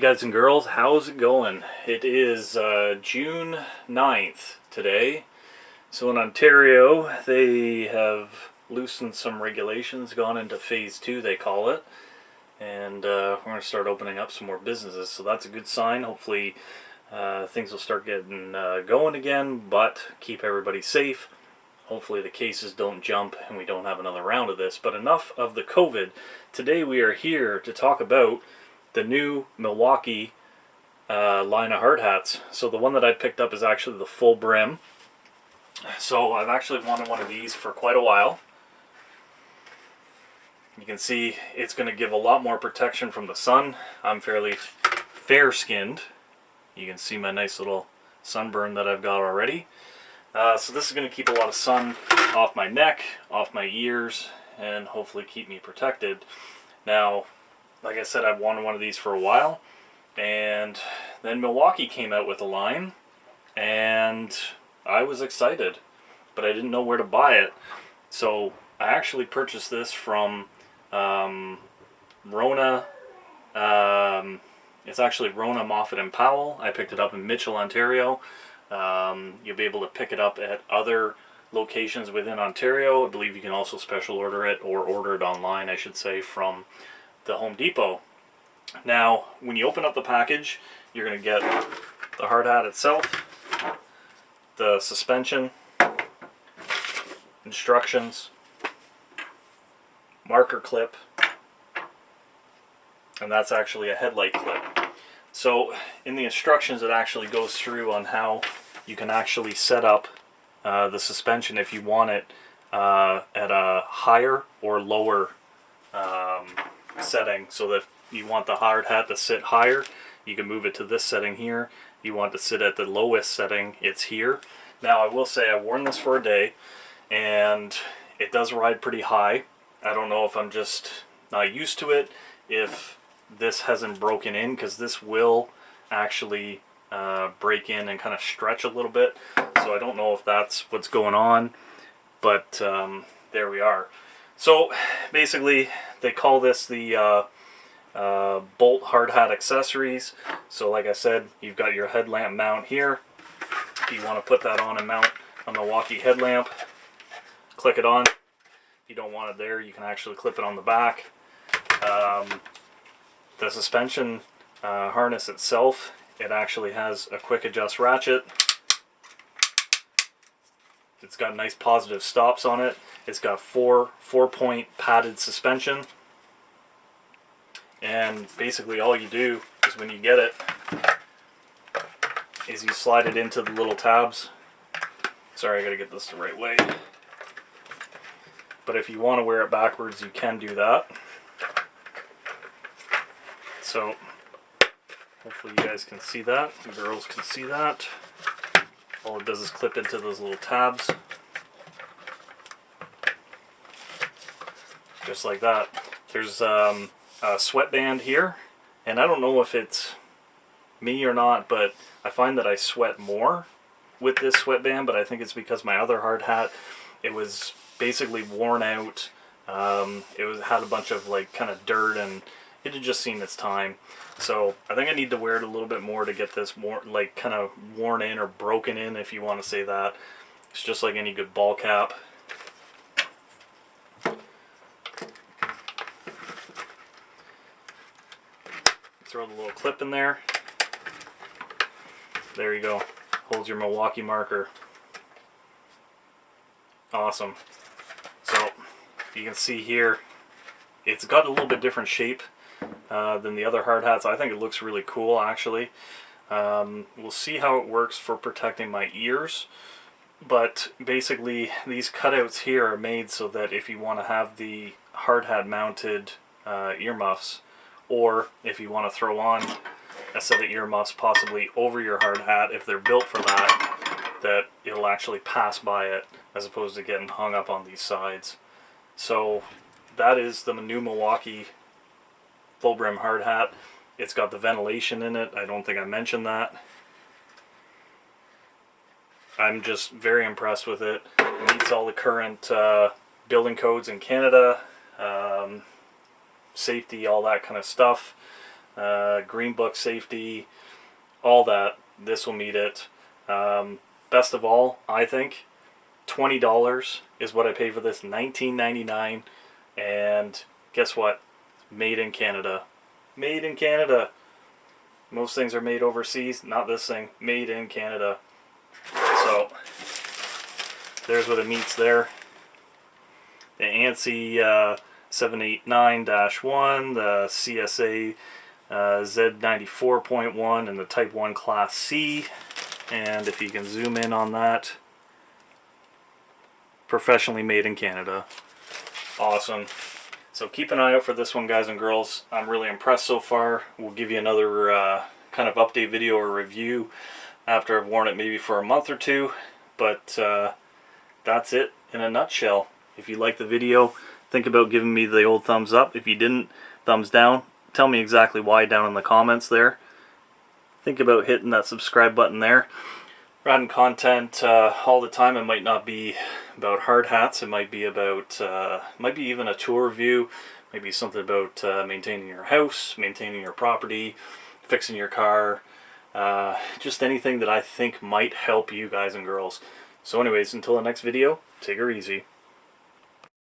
guys and girls, how's it going? It is June 9th today. So in Ontario, they have loosened some regulations, gone into phase 2 they call it. And we're going to start opening up some more businesses. So that's a good sign. Hopefully things will start getting going again, but keep everybody safe. Hopefully the cases don't jump and we don't have another round of this. But enough of the COVID. Today we are here to talk about the new Milwaukee line of hard hats. So the one that I picked up is actually the full brim. So I've actually wanted one of these for quite a while. You can see it's going to give a lot more protection from the sun. I'm fairly fair-skinned. You can see my nice little sunburn that I've got already. So this is going to keep a lot of sun off my neck, off my ears, and hopefully keep me protected. Now, like I said, I've wanted one of these for a while, and then Milwaukee came out with a line, and I was excited, but I didn't know where to buy it. So I actually purchased this from Rona. It's actually Rona Moffat and Powell. I picked it up in Mitchell, Ontario. You'll be able to pick it up at other locations within Ontario. I believe you can also special order it, or order it online, I should say, from the Home Depot. Now, when you open up the package, you're going to get the hard hat itself, the suspension, instructions, marker clip, and that's actually a headlight clip. So in the instructions it actually goes through on how you can actually set up the suspension if you want it at a higher or lower setting. So that you want the hard hat to sit higher, you can move it to this setting here. You want to sit at the lowest setting, it's here. Now I will say I've worn this for a day and it does ride pretty high. I don't know if I'm just not used to it, if this hasn't broken in, because this will actually break in and kind of stretch a little bit. So I don't know if that's what's going on, but there we are. So basically they call this the Bolt hard hat accessories. So like I said, you've got your headlamp mount here. If you want to put that on and mount a Milwaukee headlamp, click it on. If you don't want it there, you can actually clip it on the back. The suspension harness itself, it actually has a quick adjust ratchet. It's got nice positive stops on it. It's got four-point padded suspension. And basically all you do is when you get it, is you slide it into the little tabs. Sorry, I gotta get this the right way. But if you want to wear it backwards, you can do that. So hopefully you guys can see that, the girls can see that. All it does is clip into those little tabs. Just like that. There's a sweatband here, and I don't know if it's me or not, but I find that I sweat more with this sweatband, but I think it's because my other hard hat, it was basically worn out. It had a bunch of like kind of dirt, and it had just seen its time. So I think I need to wear it a little bit more to get this more like kind of worn in or broken in, if you want to say that. It's just like any good ball cap. Throw the little clip in there. There you go. Holds your Milwaukee marker. Awesome. So you can see here, it's got a little bit different shape than the other hard hats. I think it looks really cool, actually. We'll see how it works for protecting my ears. But basically, these cutouts here are made so that if you want to have the hard hat mounted earmuffs, or if you want to throw on a set of earmuffs possibly over your hard hat, if they're built for that, that it'll actually pass by it as opposed to getting hung up on these sides. So that is the new Milwaukee full brim hard hat. It's got the ventilation in it. I don't think I mentioned that. I'm just very impressed with it. It meets all the current building codes in Canada, safety, all that kind of stuff. Green Book safety, all that. This will meet it. Best of all, I think, $20 is what I paid for this. $19.99, and guess what? Made in Canada. Made in Canada. Most things are made overseas. Not this thing. Made in Canada. So there's what it meets there. The ANSI 789-1, the CSA Z94.1, and the Type 1 Class C. And if you can zoom in on that, professionally made in Canada. Awesome. So keep an eye out for this one, guys and girls. I'm really impressed so far. We'll give you another kind of update video or review after I've worn it maybe for a month or two. But that's it in a nutshell. If you liked the video, think about giving me the old thumbs up. If you didn't, thumbs down. Tell me exactly why down in the comments there. Think about hitting that subscribe button there. We're adding content all the time. It might not be about hard hats. It might be about, might be even a tour review. Maybe something about maintaining your house, maintaining your property, fixing your car. Just anything that I think might help you guys and girls. So anyways, until the next video, take her easy.